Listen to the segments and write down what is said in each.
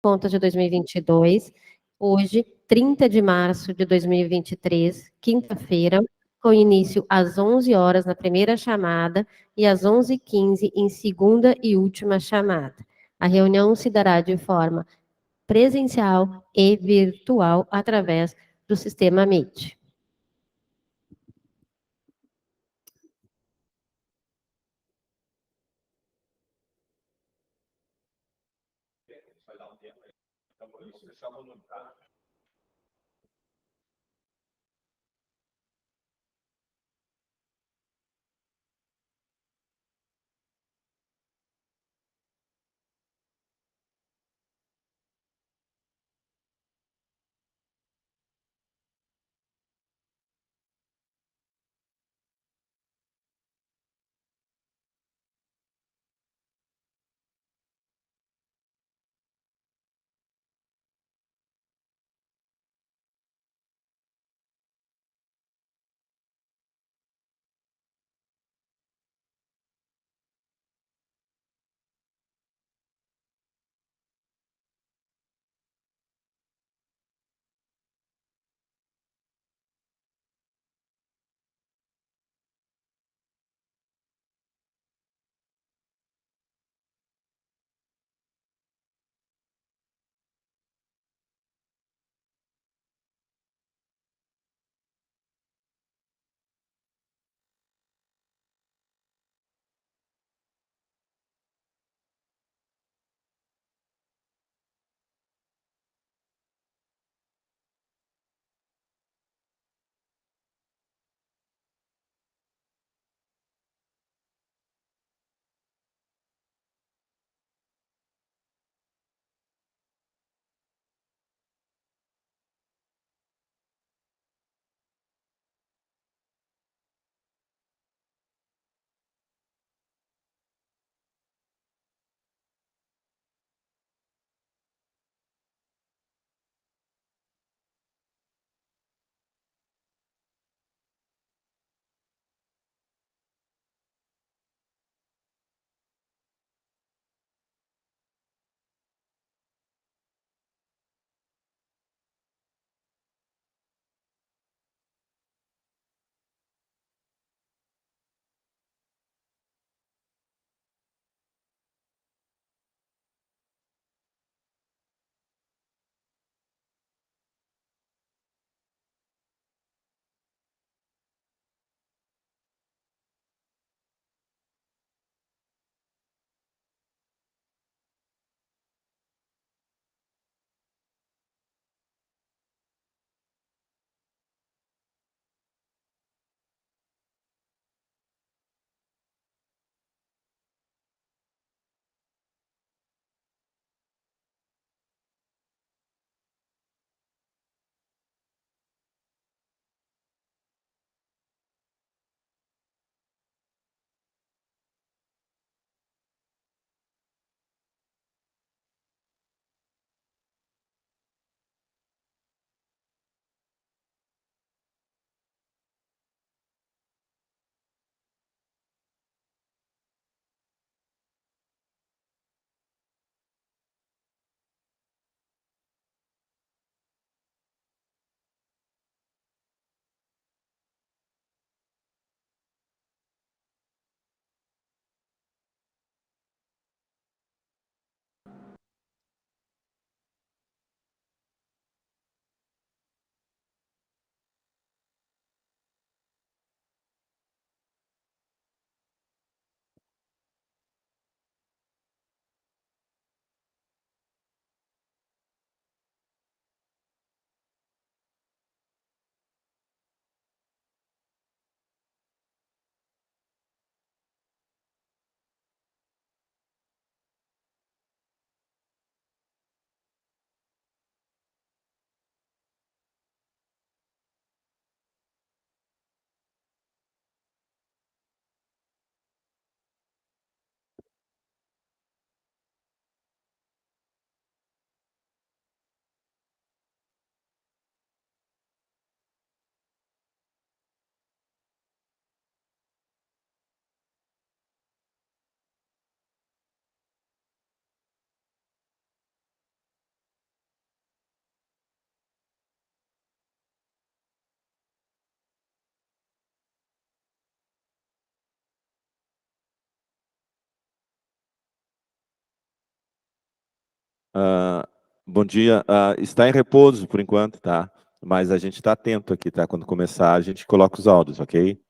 contas de 2022, hoje, 30 de março de 2023, quinta-feira, com início às 11 horas na primeira chamada e às 11h15 em segunda e última chamada. A reunião se dará de forma presencial e virtual através do sistema Meet. Ah, bom dia. Está em repouso por enquanto, tá? Mas a gente está atento aqui, tá? Quando começar, a gente coloca os áudios, ok?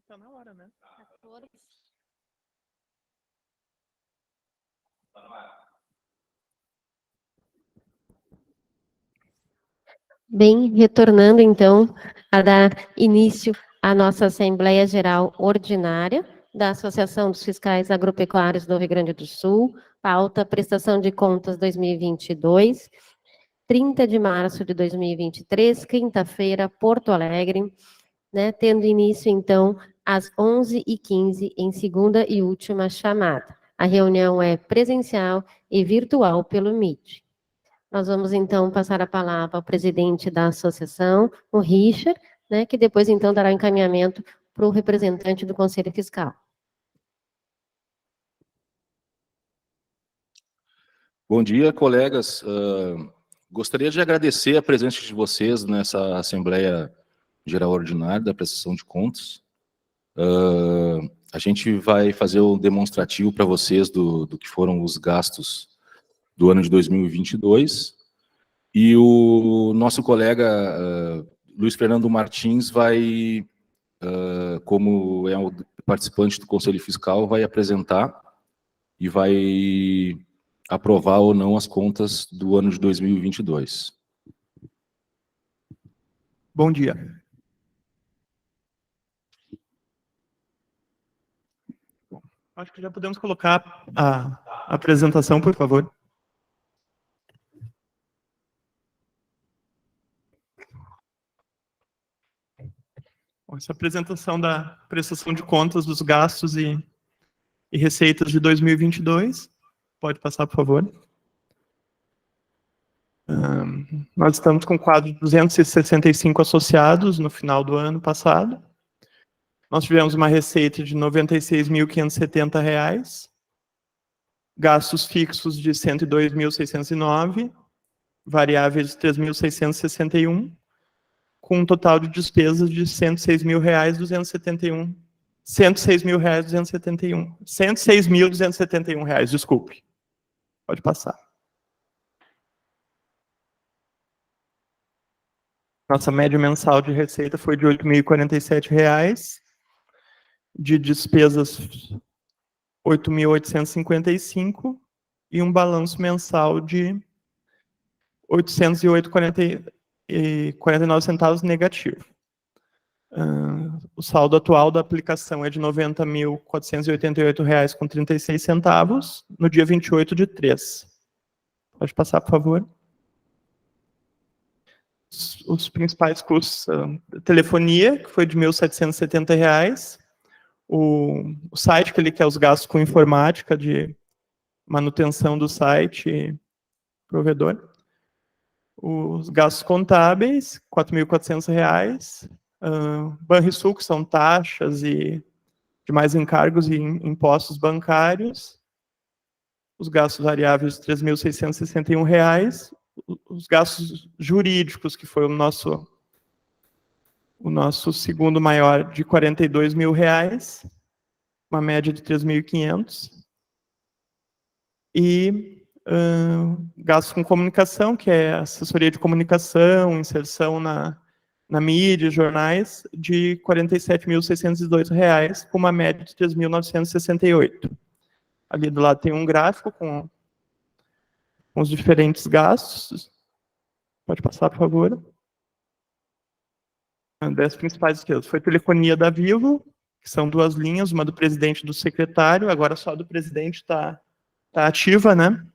Tá na hora, né? Bem, retornando então a dar início à nossa Assembleia Geral Ordinária da Associação dos Fiscais Agropecuários do Rio Grande do Sul, pauta prestação de contas 2022, 30 de março de 2023, quinta-feira, Porto Alegre, né, tendo início então às 11h15 em segunda e última chamada. A reunião é presencial e virtual pelo Meet. Nós vamos, então, passar a palavra ao presidente da associação, o Richard, né, que depois, então, dará encaminhamento para o representante do Conselho Fiscal. Bom dia, colegas. Gostaria de agradecer a presença de vocês nessa Assembleia Geral Ordinária da Prestação de Contas. A gente vai fazer o demonstrativo para vocês do que foram os gastos do ano de 2022. E o nosso colega Luiz Fernando Martins vai, como é o participante do Conselho Fiscal, vai apresentar e vai aprovar ou não as contas do ano de 2022. Bom dia. Bom, acho que já podemos colocar a apresentação, por favor. Bom, essa apresentação da prestação de contas dos gastos e receitas de 2022. Pode passar, por favor. Nós estamos com um quadro de 265 associados no final do ano passado. Nós tivemos uma receita de R$ 96.570, gastos fixos de R$ 102.609, variáveis de R$ 3.661, com um total de despesas de R$ 106.271. R$ 106.271, desculpe. Pode passar. Nossa média mensal de receita foi de R$ 8.047, de despesas R$ 8.855 e um balanço mensal de R$ 808,49 negativo. O saldo atual da aplicação é de R$ 90.488,36 no dia 28/3. Pode passar, por favor. Os principais custos, telefonia, que foi de R$ 1.770, o site que ele quer os gastos com informática, de manutenção do site, provedor, os gastos contábeis, R$ 4.400, Banrisul, que são taxas e demais encargos e impostos bancários, os gastos variáveis, R$ 3.661, os gastos jurídicos, que foi o nosso segundo maior, de R$ 42.000, uma média de 3.500. E gastos com comunicação, que é assessoria de comunicação, inserção na mídia, jornais, de R$ 47.602, com uma média de 3.968. Ali do lado tem um gráfico com os diferentes gastos. Pode passar, por favor. Das principais despesas foi telefonia da Vivo, que são 2 linhas, uma do presidente e do secretário, agora só a do presidente está ativa, né?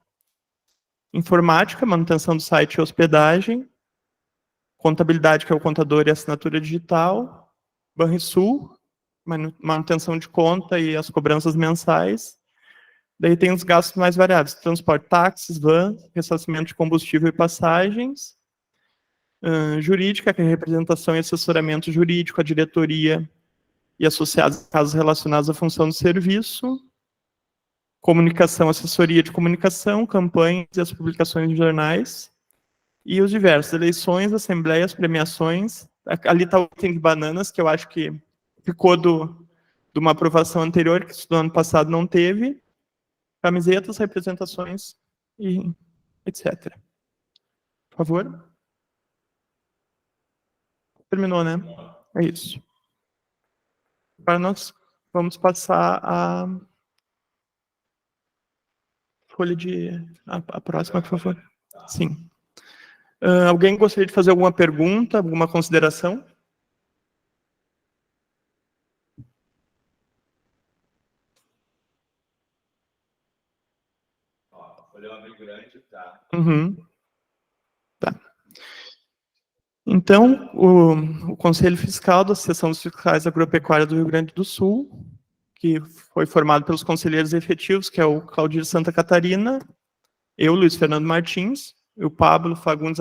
Informática, manutenção do site e hospedagem. Contabilidade, que é o contador e assinatura digital. Banrisul, manutenção de conta e as cobranças mensais. Daí tem os gastos mais variados: transporte, táxis, van, ressarcimento de combustível e passagens. Jurídica, que é representação e assessoramento jurídico, a diretoria e associados a casos relacionados à função do serviço. Comunicação, assessoria de comunicação, campanhas e as publicações de jornais. E os diversos: eleições, assembleias, premiações. Ali está o item de bananas, que eu acho que ficou de uma aprovação anterior, que no ano passado não teve. Camisetas, representações e etc. Por favor. Terminou, né? É isso. Agora nós vamos passar a folha a próxima, por favor. Sim. Alguém gostaria de fazer alguma pergunta, alguma consideração? Uhum. Tá. Então, o Conselho Fiscal da Associação dos Fiscais Agropecuária do Rio Grande do Sul, que foi formado pelos conselheiros efetivos, que é o Claudir Santa Catarina, eu, Luiz Fernando Martins, e o Pablo Fagundes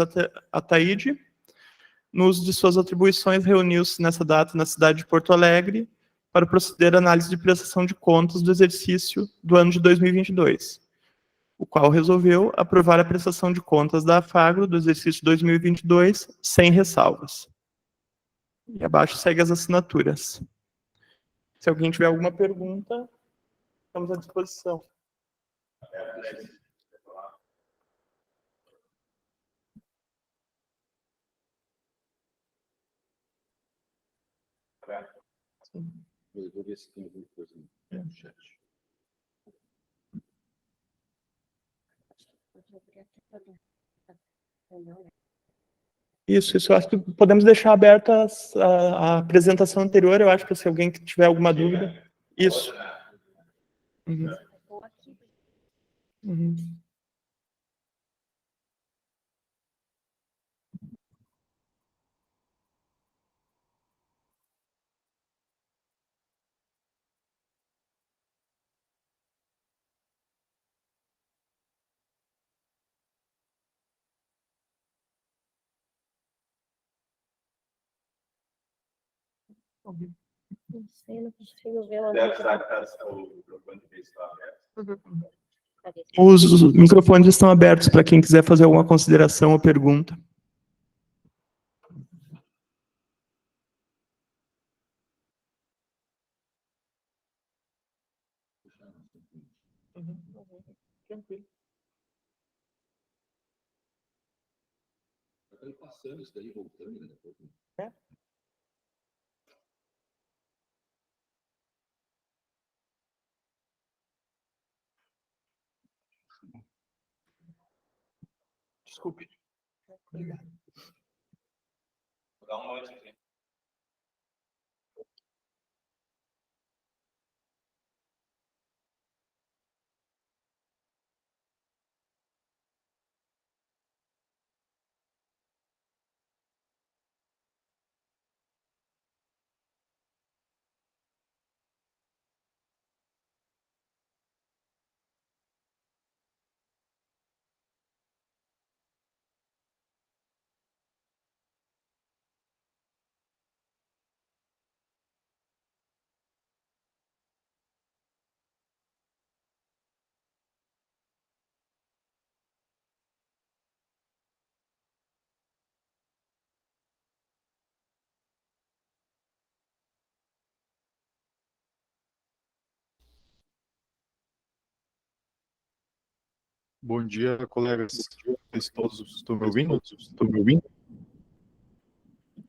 Ataíde, no uso de suas atribuições, reuniu-se nessa data na cidade de Porto Alegre para proceder à análise de prestação de contas do exercício do ano de 2022, o qual resolveu aprovar a prestação de contas da Afagro do exercício 2022 sem ressalvas. E abaixo segue as assinaturas. Se alguém tiver alguma pergunta, estamos à disposição. Eu vou ver se tem alguma coisa no chat. Isso, eu acho que podemos deixar aberta a apresentação anterior, eu acho que se alguém tiver alguma dúvida. Isso. Uhum. Uhum. Não sei, não consigo ver lá. Os microfones estão abertos para quem quiser fazer alguma consideração ou pergunta. Tranquilo. Vai passando isso daí, voltando, né? É. Desculpe. Obrigado. Vou dar uma olhada aqui. Bom dia, colegas. Vocês todos estão me ouvindo? Estão me ouvindo?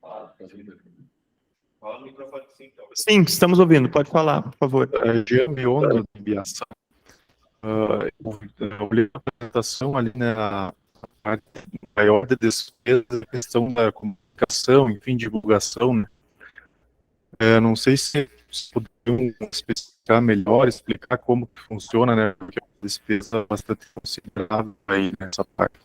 Fala no microfone sim, então. Sim, estamos ouvindo. Pode falar, por favor. Jean Meona, da Embiação. Eu olhei a apresentação ali, né, a maior de despesa, a questão da comunicação, enfim, divulgação, né? Não sei se poderiam especificar melhor, explicar como que funciona, né, porque é uma despesa bastante considerável aí nessa parte.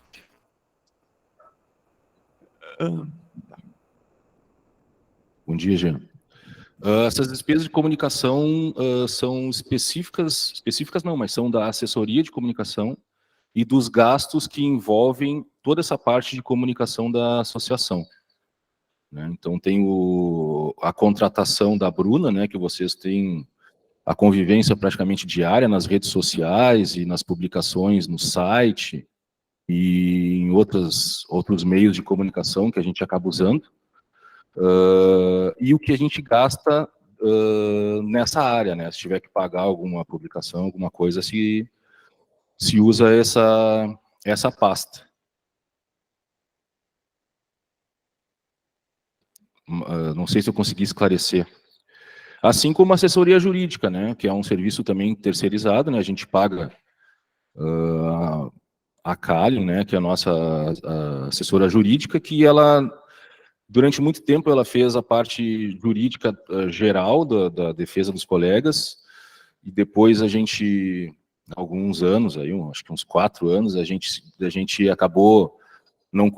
Bom dia, Jean. Essas despesas de comunicação são específicas não, mas são da assessoria de comunicação e dos gastos que envolvem toda essa parte de comunicação da associação, né? Então tem a contratação da Bruna, né, que vocês têm a convivência praticamente diária nas redes sociais e nas publicações no site e em outros meios de comunicação que a gente acaba usando. E o que a gente gasta nessa área, né? Se tiver que pagar alguma publicação, alguma coisa, se usa essa pasta. Não sei se eu consegui esclarecer. Assim como a assessoria jurídica, né, que é um serviço também terceirizado, né, a gente paga a Cali, né, que é a nossa assessora jurídica, que ela, durante muito tempo, ela fez a parte jurídica geral da defesa dos colegas, e depois a gente, alguns anos, aí, acho que uns 4 anos, a gente acabou não,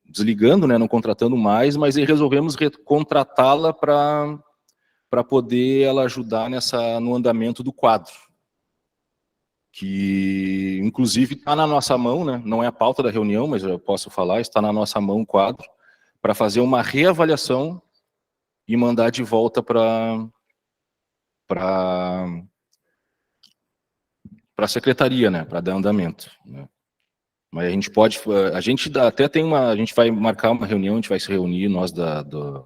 desligando, né, não contratando mais, mas aí resolvemos contratá-la para poder ela ajudar no andamento do quadro, que inclusive está na nossa mão, né? Não é a pauta da reunião, mas eu posso falar, está na nossa mão o quadro, para fazer uma reavaliação e mandar de volta para a secretaria, né? Para dar andamento, né? Mas a gente pode, a gente até tem a gente vai marcar uma reunião, a gente vai se reunir, nós da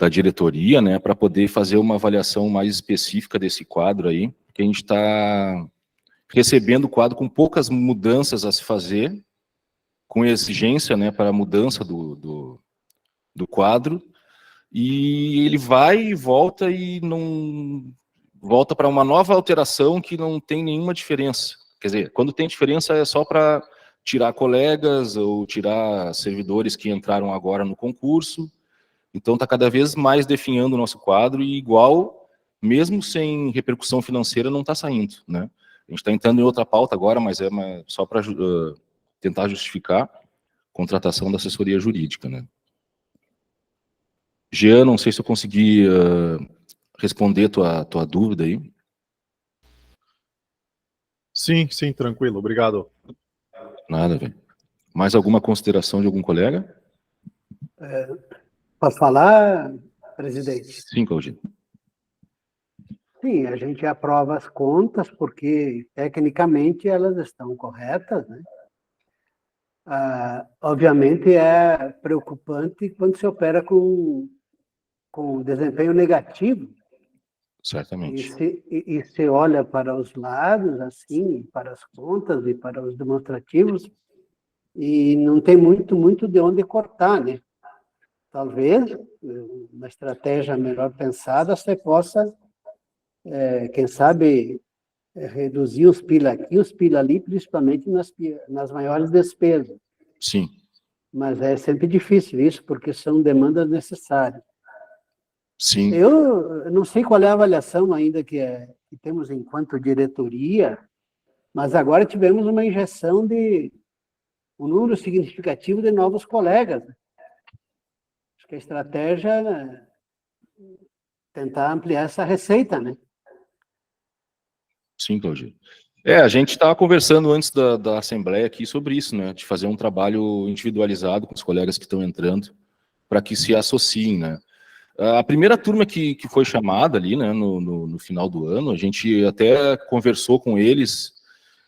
diretoria, né, para poder fazer uma avaliação mais específica desse quadro aí, porque a gente está recebendo o quadro com poucas mudanças a se fazer, com exigência, né, para a mudança do quadro, e ele vai e volta não volta para uma nova alteração que não tem nenhuma diferença. Quer dizer, quando tem diferença é só para tirar colegas ou tirar servidores que entraram agora no concurso. Então está cada vez mais definhando o nosso quadro e igual, mesmo sem repercussão financeira, não está saindo, né? A gente está entrando em outra pauta agora, mas é só para tentar justificar a contratação da assessoria jurídica, né? Jean, não sei se eu consegui responder tua dúvida aí. Sim, tranquilo, obrigado. Nada, velho. Mais alguma consideração de algum colega? Posso falar, presidente? Sim, Claudinho. Sim, a gente aprova as contas porque, tecnicamente, elas estão corretas, né? Obviamente, é preocupante quando se opera com desempenho negativo. Certamente. E se olha para os lados, assim, para as contas e para os demonstrativos, e não tem muito de onde cortar, né? Talvez, uma estratégia melhor pensada, você possa, quem sabe, reduzir os pila aqui, os pila ali, principalmente nas maiores despesas. Sim. Mas é sempre difícil isso, porque são demandas necessárias. Sim. Eu não sei qual é a avaliação ainda que temos enquanto diretoria, mas agora tivemos uma injeção de um número significativo de novos colegas. Acho que a estratégia é tentar ampliar essa receita, né? Sim, Claudio. A gente estava conversando antes da Assembleia aqui sobre isso, né? De fazer um trabalho individualizado com os colegas que estão entrando, para que se associem, né? A primeira turma que foi chamada ali, né, no final do ano, a gente até conversou com eles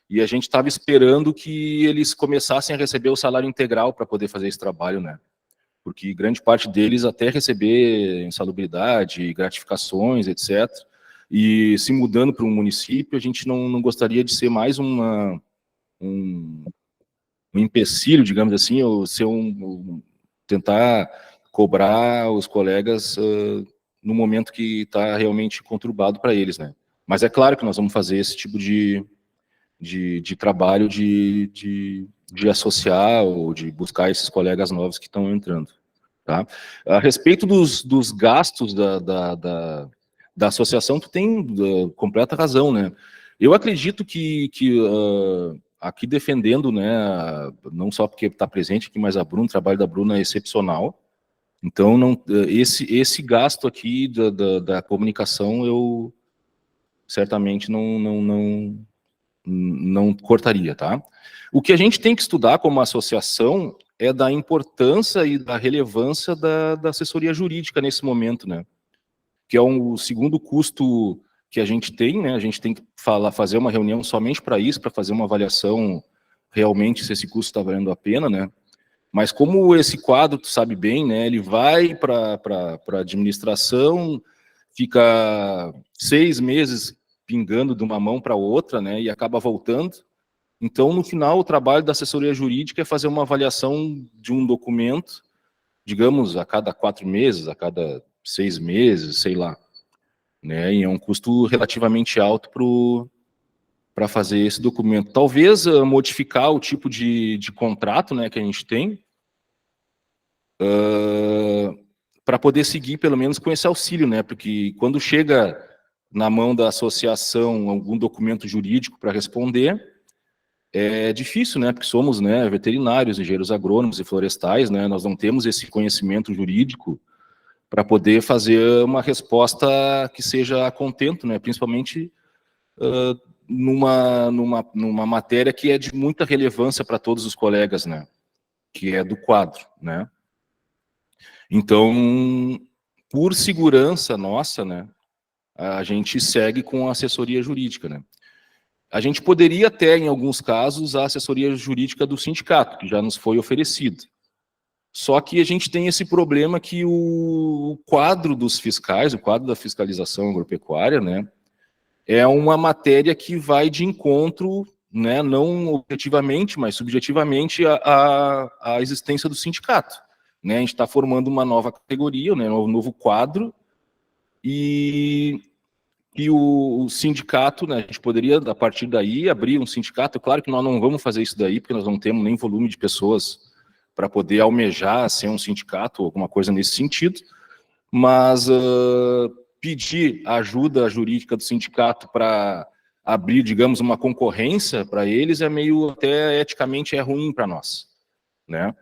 e a gente estava esperando que eles começassem a receber o salário integral para poder fazer esse trabalho, né? Porque grande parte deles até receber insalubridade, gratificações, etc. E se mudando para um município, a gente não gostaria de ser mais um empecilho, digamos assim, ou ser tentar cobrar os colegas no momento que está realmente conturbado para eles, né? Mas é claro que nós vamos fazer esse tipo de trabalho de associar ou de buscar esses colegas novos que estão entrando, tá? A respeito dos gastos da associação, tu tem completa razão, né? Eu acredito que aqui defendendo, né, não só porque está presente aqui, mas o trabalho da Bruna é excepcional. Então, esse gasto aqui da comunicação, eu certamente não cortaria, tá? O que a gente tem que estudar como associação é da importância e da relevância da assessoria jurídica nesse momento, né? Que é o segundo custo que a gente tem, né? A gente tem que fazer uma reunião somente para isso, para fazer uma avaliação realmente se esse custo está valendo a pena, né? Mas como esse quadro, tu sabe bem, né, ele vai para a administração, fica 6 meses pingando de uma mão para outra, né, e acaba voltando. Então, no final, o trabalho da assessoria jurídica é fazer uma avaliação de um documento, digamos, a cada 4 meses, a cada 6 meses, sei lá, né? E é um custo relativamente alto para fazer esse documento. Talvez modificar o tipo de contrato, né, que a gente tem, para poder seguir pelo menos com esse auxílio, né? Porque quando chega na mão da associação algum documento jurídico para responder, é difícil, né? Porque somos, né, veterinários, engenheiros agrônomos e florestais, né? Nós não temos esse conhecimento jurídico para poder fazer uma resposta que seja a contento, né? Principalmente numa matéria que é de muita relevância para todos os colegas, né? Que é do quadro, né? Então, por segurança nossa, né, a gente segue com a assessoria jurídica, né? A gente poderia até, em alguns casos, a assessoria jurídica do sindicato, que já nos foi oferecido. Só que a gente tem esse problema que o quadro dos fiscais, o quadro da fiscalização agropecuária, né, é uma matéria que vai de encontro, né, não objetivamente, mas subjetivamente, à existência do sindicato. Né? A gente está formando uma nova categoria, né, um novo quadro, e o sindicato, né, a gente poderia, a partir daí, abrir um sindicato. Claro que nós não vamos fazer isso daí, porque nós não temos nem volume de pessoas para poder almejar ser um sindicato ou alguma coisa nesse sentido, mas pedir ajuda jurídica do sindicato para abrir, digamos, uma concorrência para eles é meio, até eticamente, é ruim para nós, né?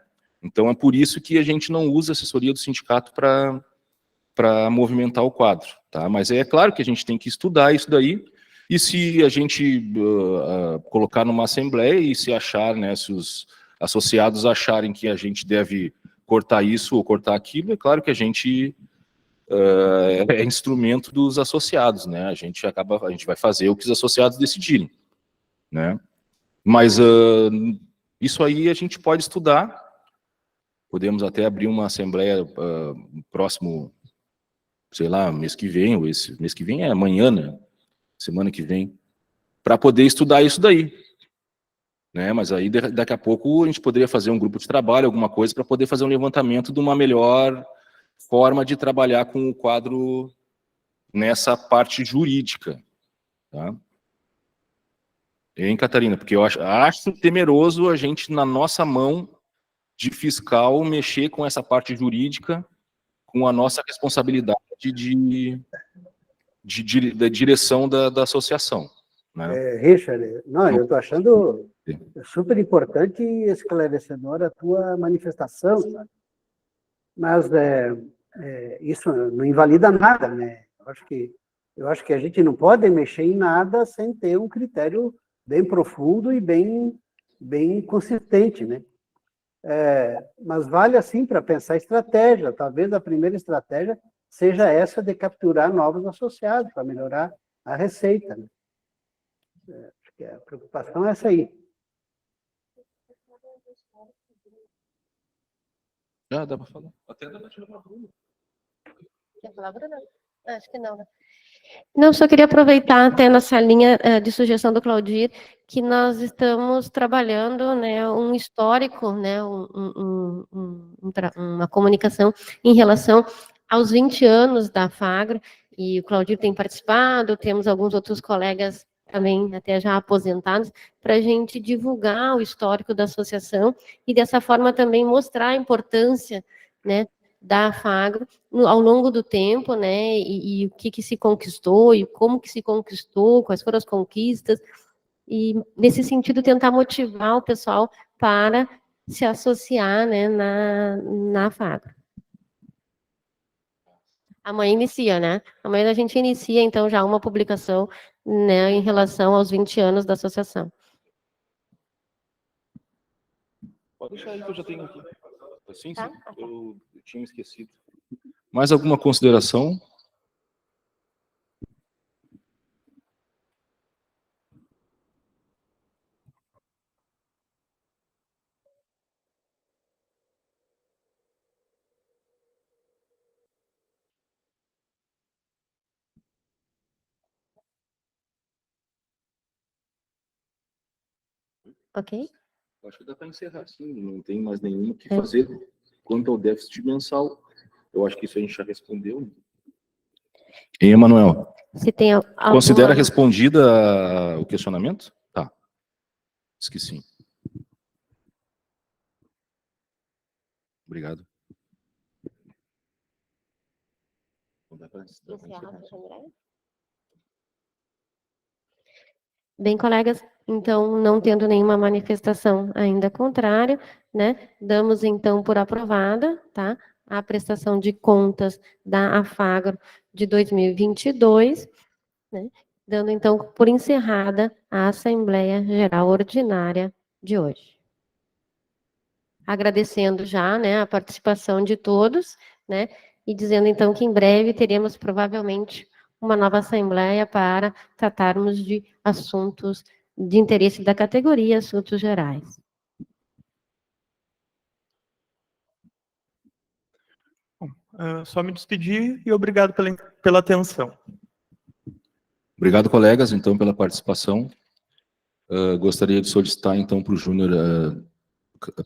Então é por isso que a gente não usa a assessoria do sindicato para movimentar o quadro, tá? Mas é claro que a gente tem que estudar isso daí, e se a gente colocar numa assembleia e se achar, né, se os associados acharem que a gente deve cortar isso ou cortar aquilo, é claro que a gente é instrumento dos associados, né? A gente vai fazer o que os associados decidirem, né? Mas isso aí a gente pode estudar. Podemos até abrir uma assembleia próximo, sei lá, mês que vem, ou esse mês que vem é amanhã, né? Semana que vem, para poder estudar isso daí, né? Mas aí daqui a pouco a gente poderia fazer um grupo de trabalho, alguma coisa, para poder fazer um levantamento de uma melhor forma de trabalhar com o quadro nessa parte jurídica, tá? Hein, Catarina? Porque eu acho temeroso a gente, na nossa mão de fiscal, mexer com essa parte jurídica, com a nossa responsabilidade da direção da associação, né? Richard, não, eu estou achando super importante e esclarecedora a tua manifestação, sabe? Mas isso não invalida nada, né? Eu acho que a gente não pode mexer em nada sem ter um critério bem profundo e bem consistente, né? Mas vale, assim, para pensar estratégia. Talvez a primeira estratégia seja essa de capturar novos associados para melhorar a receita, né? Acho que a preocupação é essa aí. Dá para falar. Até dá para tirar uma Bruna. Quer falar, Bruna? Acho que não, né? Não, só queria aproveitar até nessa linha de sugestão do Claudir, que nós estamos trabalhando, né, um histórico, né, uma comunicação em relação aos 20 anos da Fagro, e o Claudir tem participado, temos alguns outros colegas também até já aposentados, para a gente divulgar o histórico da associação e dessa forma também mostrar a importância, né, da Fagro ao longo do tempo, né, e o que se conquistou, e como que se conquistou, quais foram as conquistas, e nesse sentido tentar motivar o pessoal para se associar, né, na Fagro. Amanhã inicia, né? Amanhã a gente inicia, então, já uma publicação, né, em relação aos 20 anos da associação. Pode deixar aí que eu já tenho aqui. Sim, Tá? sim. Eu tinha esquecido. Mais alguma consideração? Ok? Acho que dá para encerrar, sim. Não tem mais nenhum o que fazer quanto ao déficit mensal. Eu acho que isso a gente já respondeu. E, Emanuel, Se tem alguma... considera respondida o questionamento? Tá. Diz que sim. Obrigado. Bem, colegas, então, não tendo nenhuma manifestação ainda contrária, né, damos então por aprovada, tá, a prestação de contas da Afagro de 2022, né, dando então por encerrada a Assembleia Geral Ordinária de hoje. Agradecendo já, né, a participação de todos, né, e dizendo então que em breve teremos provavelmente uma nova assembleia para tratarmos de assuntos de interesse da categoria, assuntos gerais. Só me despedir e obrigado pela atenção. Obrigado, colegas, então, pela participação. Gostaria de solicitar, então, para o Júnior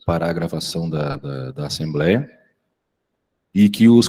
parar a gravação da Assembleia e que os